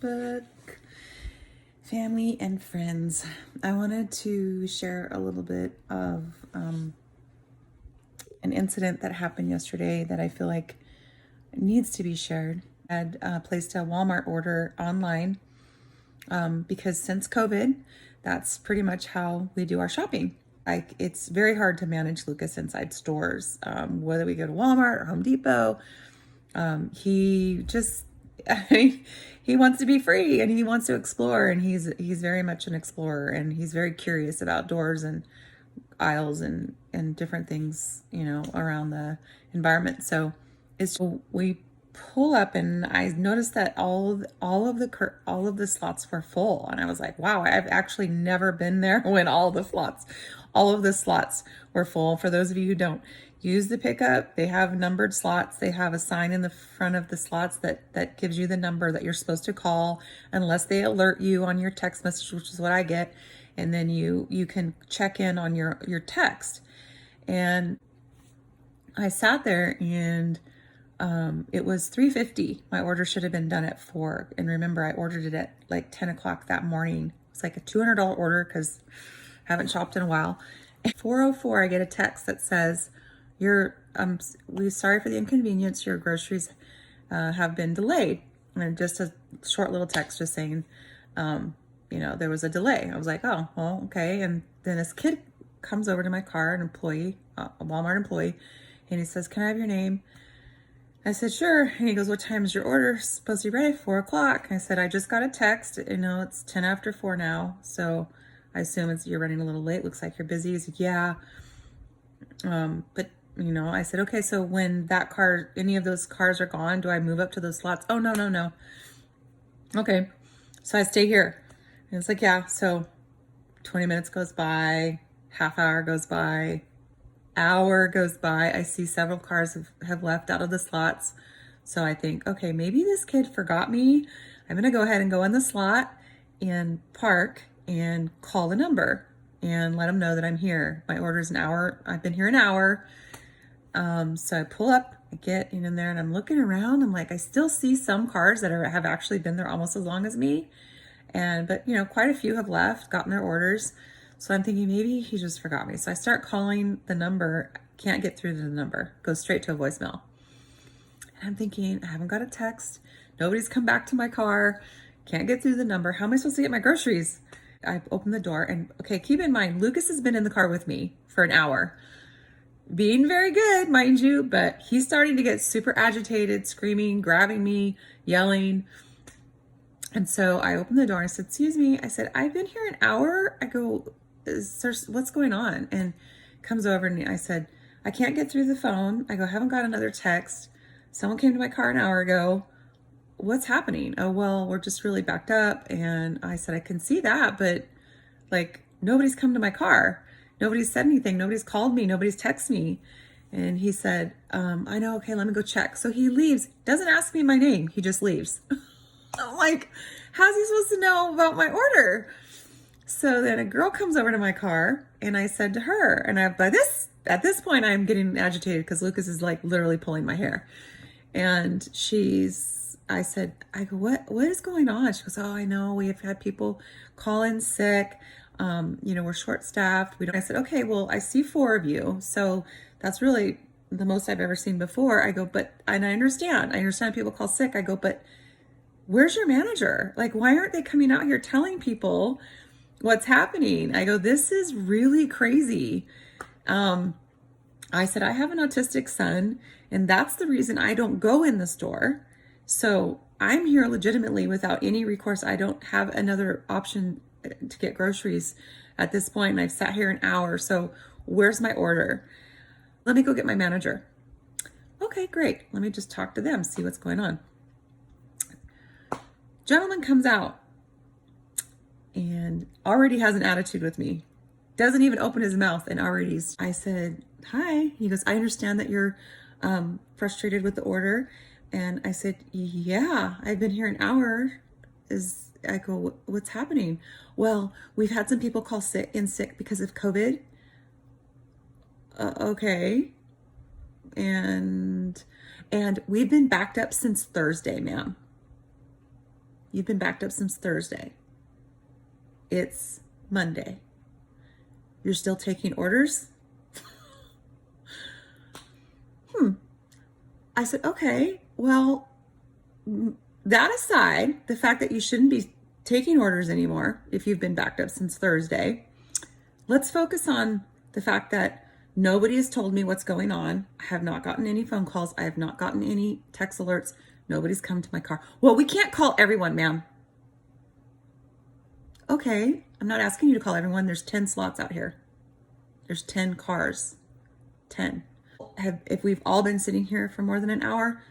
Facebook, family, and friends. I wanted to share a little bit of an incident that happened yesterday that I feel like needs to be shared. I had placed a Walmart order online because since COVID, that's pretty much how we do our shopping. Like, it's very hard to manage Lukas inside stores, whether we go to Walmart or Home Depot. He just, I mean, he wants to be free and he wants to explore, and he's very much an explorer, and he's very curious about doors and aisles and different things, around the environment. So we pull up, and I noticed that all of the slots were full, and I was like, wow, I've actually never been there when all of the slots were full. For those of you who don't use the pickup, they have numbered slots. They have a sign in the front of the slots that gives you the number that you're supposed to call, unless they alert you on your text message, which is what I get. And then you can check in on your text. And I sat there, and it was 3:50. My order should have been done at 4. And remember, I ordered it at like 10 o'clock that morning. It's like a $200 order because I haven't shopped in a while. At 4:04, I get a text that says, we're sorry for the inconvenience. Your groceries have been delayed. And just a short little text just saying, there was a delay. I was like, oh, well, okay. And then this kid comes over to my car, an employee, a Walmart employee, and he says, can I have your name? I said, sure. And he goes, what time is your order supposed to be ready? 4 o'clock. I said, I just got a text. It's 10 after 4 now. So I assume you're running a little late. Looks like you're busy. He said, yeah. But I said, okay, so when any of those cars are gone, do I move up to those slots? Oh, no. Okay. So I stay here. And it's like, yeah. So 20 minutes goes by, half hour goes by, hour goes by. I see several cars have left out of the slots. So I think, okay, maybe this kid forgot me. I'm going to go ahead and go in the slot and park and call the number and let them know that I'm here. My order's an hour. I've been here an hour. So I pull up, I get in there, and I'm looking around. I'm like, I still see some cars that have actually been there almost as long as me. But quite a few have left, gotten their orders. So I'm thinking maybe he just forgot me. So I start calling the number, can't get through to the number, goes straight to a voicemail. And I'm thinking, I haven't got a text. Nobody's come back to my car. Can't get through the number. How am I supposed to get my groceries? I open the door, and okay, keep in mind, Lukas has been in the car with me for an hour. Being very good, mind you, but he's starting to get super agitated, screaming, grabbing me, yelling. And so I opened the door and I said, excuse me. I said, I've been here an hour. I go, what's going on? And comes over, and I said, I can't get through the phone. I go, I haven't got another text. Someone came to my car an hour ago. What's happening? Oh, well, we're just really backed up. And I said, I can see that, but like, nobody's come to my car. Nobody's said anything. Nobody's called me. Nobody's texted me. And he said, I know. Okay, let me go check. So he leaves, doesn't ask me my name. He just leaves. I'm like, how's he supposed to know about my order? So then a girl comes over to my car, and I said to her, and at this point, I'm getting agitated because Lukas is like literally pulling my hair. And I go, what is going on? She goes, oh, I know. We have had people call in sick. We're short-staffed. I said, okay, well, I see 4 of you. So that's really the most I've ever seen before. I go, and I understand people call sick. I go, but where's your manager? Like, why aren't they coming out here telling people what's happening? I go, this is really crazy. I said, I have an autistic son, and that's the reason I don't go in the store. So I'm here legitimately without any recourse. I don't have another option to get groceries at this point, and I've sat here an hour. So where's my order? Let me go get my manager. Okay, great. Let me just talk to them, see what's going on. Gentleman comes out and already has an attitude with me. Doesn't even open his mouth, and I said, hi. He goes, I understand that you're frustrated with the order. And I said, yeah, I've been here an hour. I go, what's happening? Well, we've had some people call sick because of COVID. Okay. And we've been backed up since Thursday, ma'am. You've been backed up since Thursday. It's Monday. You're still taking orders? I said, okay, well, that aside, the fact that you shouldn't be taking orders anymore if you've been backed up since Thursday, let's focus on the fact that nobody has told me what's going on. I have not gotten any phone calls. I have not gotten any text alerts. Nobody's come to my car. Well, we can't call everyone, ma'am. Okay, I'm not asking you to call everyone. There's 10 slots out here. There's 10 cars. 10. If we've all been sitting here for more than an hour,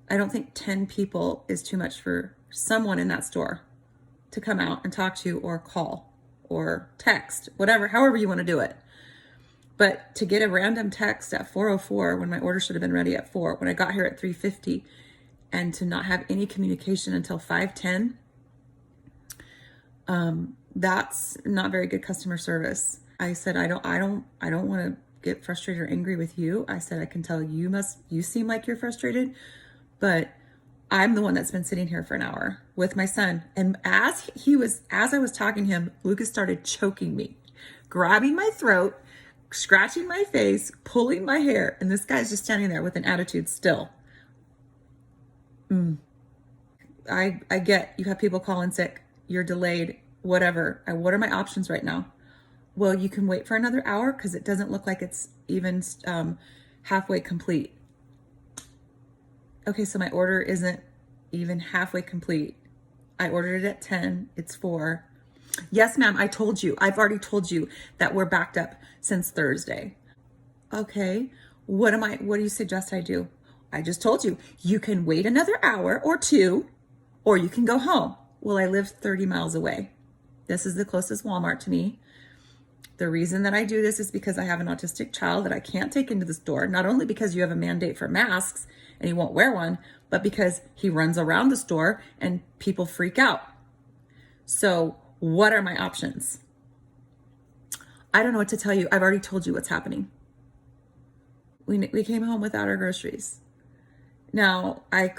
I don't think 10 people is too much for someone in that store to come out and talk to or call or text, whatever, however you want to do it. But to get a random text at 4:04 when my order should have been ready at 4, when I got here at 3:50, and to not have any communication until 5:10, that's not very good customer service. I said, I don't want to get frustrated or angry with you. I said, I can tell you seem like you're frustrated, but I'm the one that's been sitting here for an hour with my son. And as I was talking to him, Lucas started choking me, grabbing my throat, scratching my face, pulling my hair. And this guy's just standing there with an attitude still. I get you have people calling sick, you're delayed, whatever. What are my options right now? Well, you can wait for another hour because it doesn't look like it's even halfway complete. Okay, so my order isn't even halfway complete. I ordered it at 10. It's 4. Yes, ma'am, I told you. I've already told you that we're backed up since Thursday. Okay, what do you suggest I do? I just told you, you can wait another hour or 2, or you can go home. Well, I live 30 miles away. This is the closest Walmart to me. The reason that I do this is because I have an autistic child that I can't take into the store, not only because you have a mandate for masks and he won't wear one, but because he runs around the store and people freak out. So what are my options? I don't know what to tell you. I've already told you what's happening. We came home without our groceries. Now, I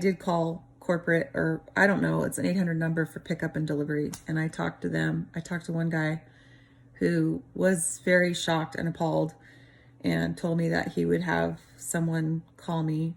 did call corporate, or I don't know, it's an 800 number for pickup and delivery. And I talked to them. I talked to one guy who was very shocked and appalled and told me that he would have someone call me.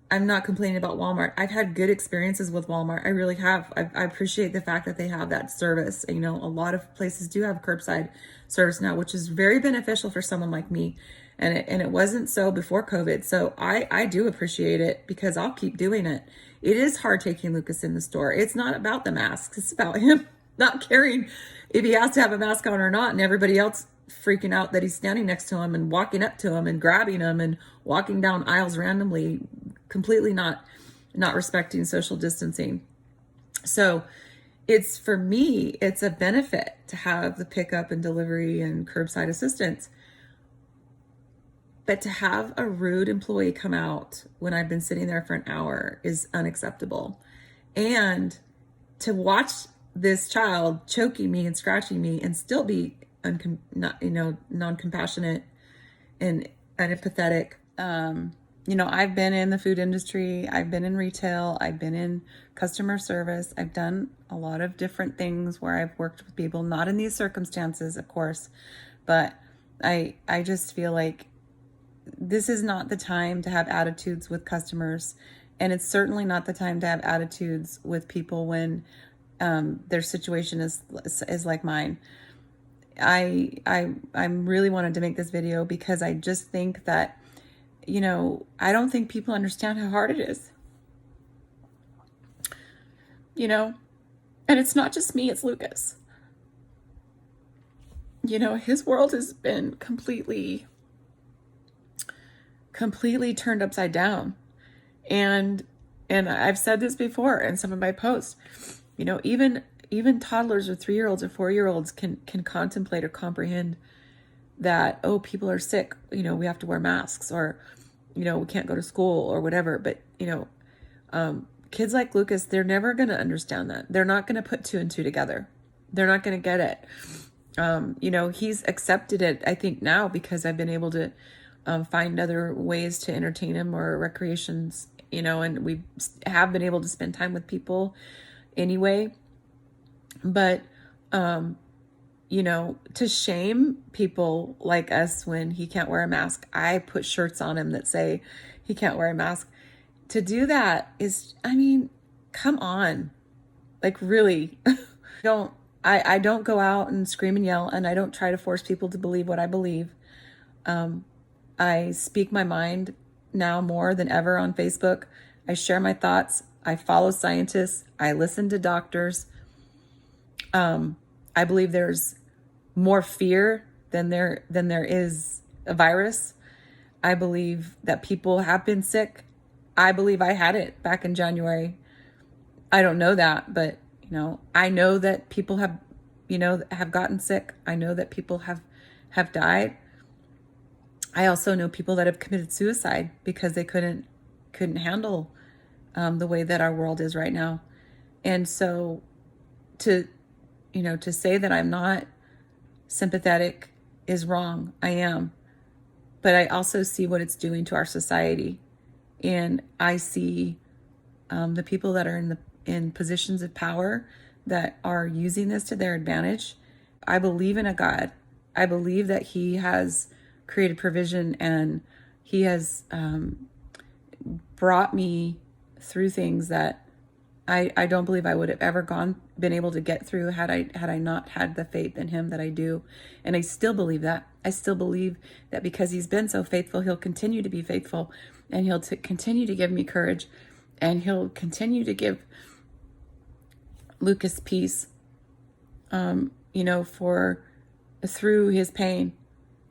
I'm not complaining about Walmart. I've had good experiences with Walmart. I really have. I appreciate the fact that they have that service. You know, a lot of places do have curbside service now, which is very beneficial for someone like me. And it wasn't so before COVID. So I do appreciate it because I'll keep doing it. It is hard taking Lucas in the store. It's not about the masks. It's about him not caring if he has to have a mask on or not, and everybody else freaking out that he's standing next to him and walking up to him and grabbing him and walking down aisles randomly, completely not respecting social distancing. So for me, it's a benefit to have the pickup and delivery and curbside assistance. But to have a rude employee come out when I've been sitting there for an hour is unacceptable. And to watch this child choking me and scratching me and still be non-compassionate and unempathetic. I've been in the food industry. I've been in retail. I've been in customer service. I've done a lot of different things where I've worked with people, not in these circumstances, of course, but I just feel like this is not the time to have attitudes with customers. And it's certainly not the time to have attitudes with people when their situation is like mine. I really wanted to make this video because I just think that, I don't think people understand how hard it is. And it's not just me, it's Lucas. His world has been completely turned upside down. And I've said this before in some of my posts, even toddlers or 3-year-olds or 4-year-olds can contemplate or comprehend that, oh, people are sick, we have to wear masks, or, we can't go to school or whatever. But, kids like Lucas, they're never going to understand that. They're not going to put 2 and 2 together. They're not going to get it. He's accepted it, I think, now because I've been able to find other ways to entertain him or recreations and we have been able to spend time with people anyway. But, to shame people like us when he can't wear a mask, I put shirts on him that say he can't wear a mask. To do that is, come on, like really. I don't go out and scream and yell, and I don't try to force people to believe what I believe. I speak my mind now more than ever on Facebook. I share my thoughts. I follow scientists. I listen to doctors. I believe there's more fear than there is a virus. I believe that people have been sick. I believe I had it back in January. I don't know that, but I know that people have gotten sick. I know that people have died. I also know people that have committed suicide because they couldn't handle the way that our world is right now. And so to say that I'm not sympathetic is wrong. I am. But I also see what it's doing to our society. And I see the people that are in positions of power that are using this to their advantage. I believe in a God. I believe that he has created provision, and he has brought me through things that I don't believe I would have ever been able to get through had I not had the faith in him that I do. And I still believe that. I still believe that because he's been so faithful, he'll continue to be faithful, and he'll continue to give me courage, and he'll continue to give Lukas peace, through his pain.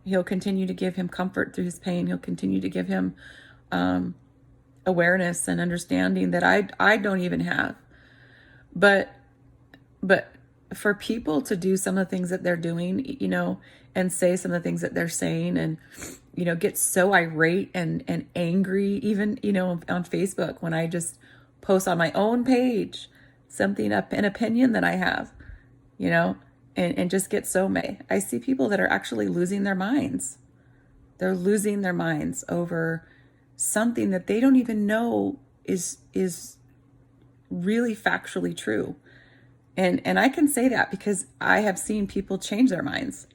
He'll continue to give him comfort through his pain. He'll continue to give him awareness and understanding that I don't even have. But for people to do some of the things that they're doing, and say some of the things that they're saying, and get so irate and angry, even on Facebook, when I just post on my own page something up, an opinion that I have, and just get so mad. I see people that are actually losing their minds. They're losing their minds over something that they don't even know is really factually true. And I can say that because I have seen people change their minds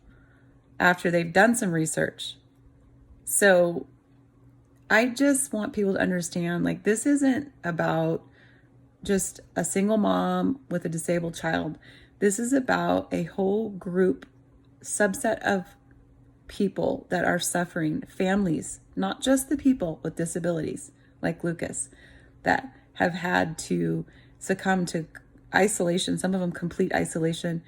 after they've done some research. So I just want people to understand, like, this isn't about just a single mom with a disabled child. This is about a whole group, subset of people that are suffering, families, not just the people with disabilities like Lukas, that have had to succumb to isolation, some of them complete isolation,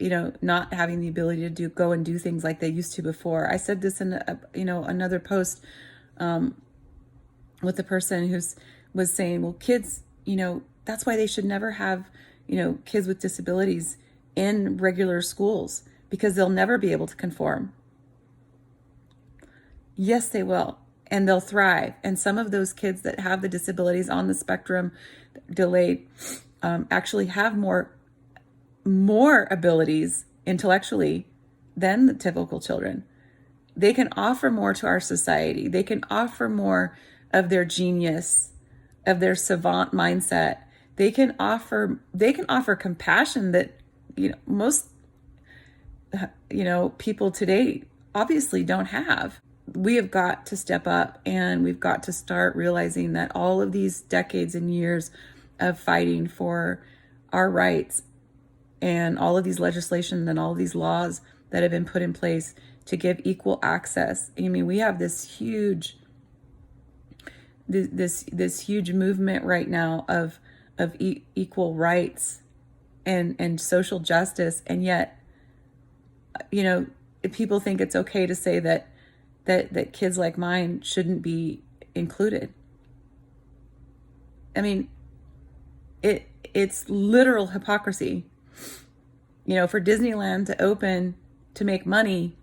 not having the ability to go and do things like they used to before. I said this in another post with the person who was saying, well, kids, that's why they should never have, kids with disabilities in regular schools, because they'll never be able to conform. Yes, they will. And they'll thrive. And some of those kids that have the disabilities on the spectrum, delayed, actually have more abilities intellectually than the typical children. They can offer more to our society. They can offer more of their genius, of their savant mindset. They can offer compassion that most people today obviously don't have. We have got to step up, and we've got to start realizing that all of these decades and years of fighting for our rights, and all of these legislation and all of these laws that have been put in place to give equal access. We have this huge movement right now of equal rights and social justice, and yet if people think it's okay to say that kids like mine shouldn't be included. It's literal hypocrisy, for Disneyland to open to make money,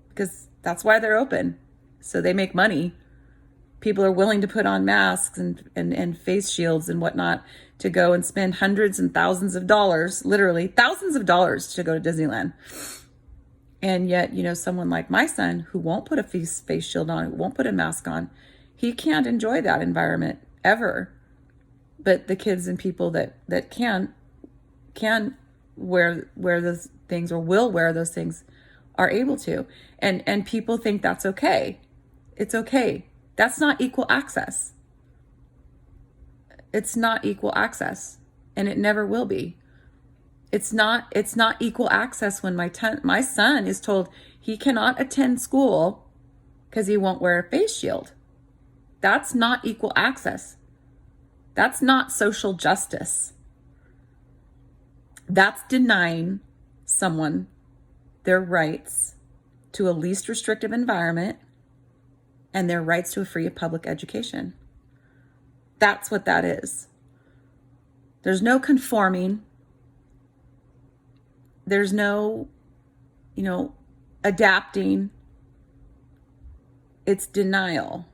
because that's why they're open, so they make money. People are willing to put on masks and face shields and whatnot to go and spend hundreds and thousands of dollars, literally thousands of dollars, to go to Disneyland. And yet, someone like my son, who won't put a face shield on, who won't put a mask on, he can't enjoy that environment. ever. But the kids and people that can wear those things or will wear those things are able to. And people think that's okay. It's okay. That's not equal access. It's not equal access, and it never will be. It's not equal access when my son is told he cannot attend school because he won't wear a face shield. That's not equal access. That's not social justice. That's denying someone their rights to a least restrictive environment and their rights to a free public education. That's what that is. There's no conforming. There's no, adapting. It's denial,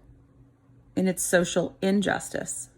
and it's social injustice.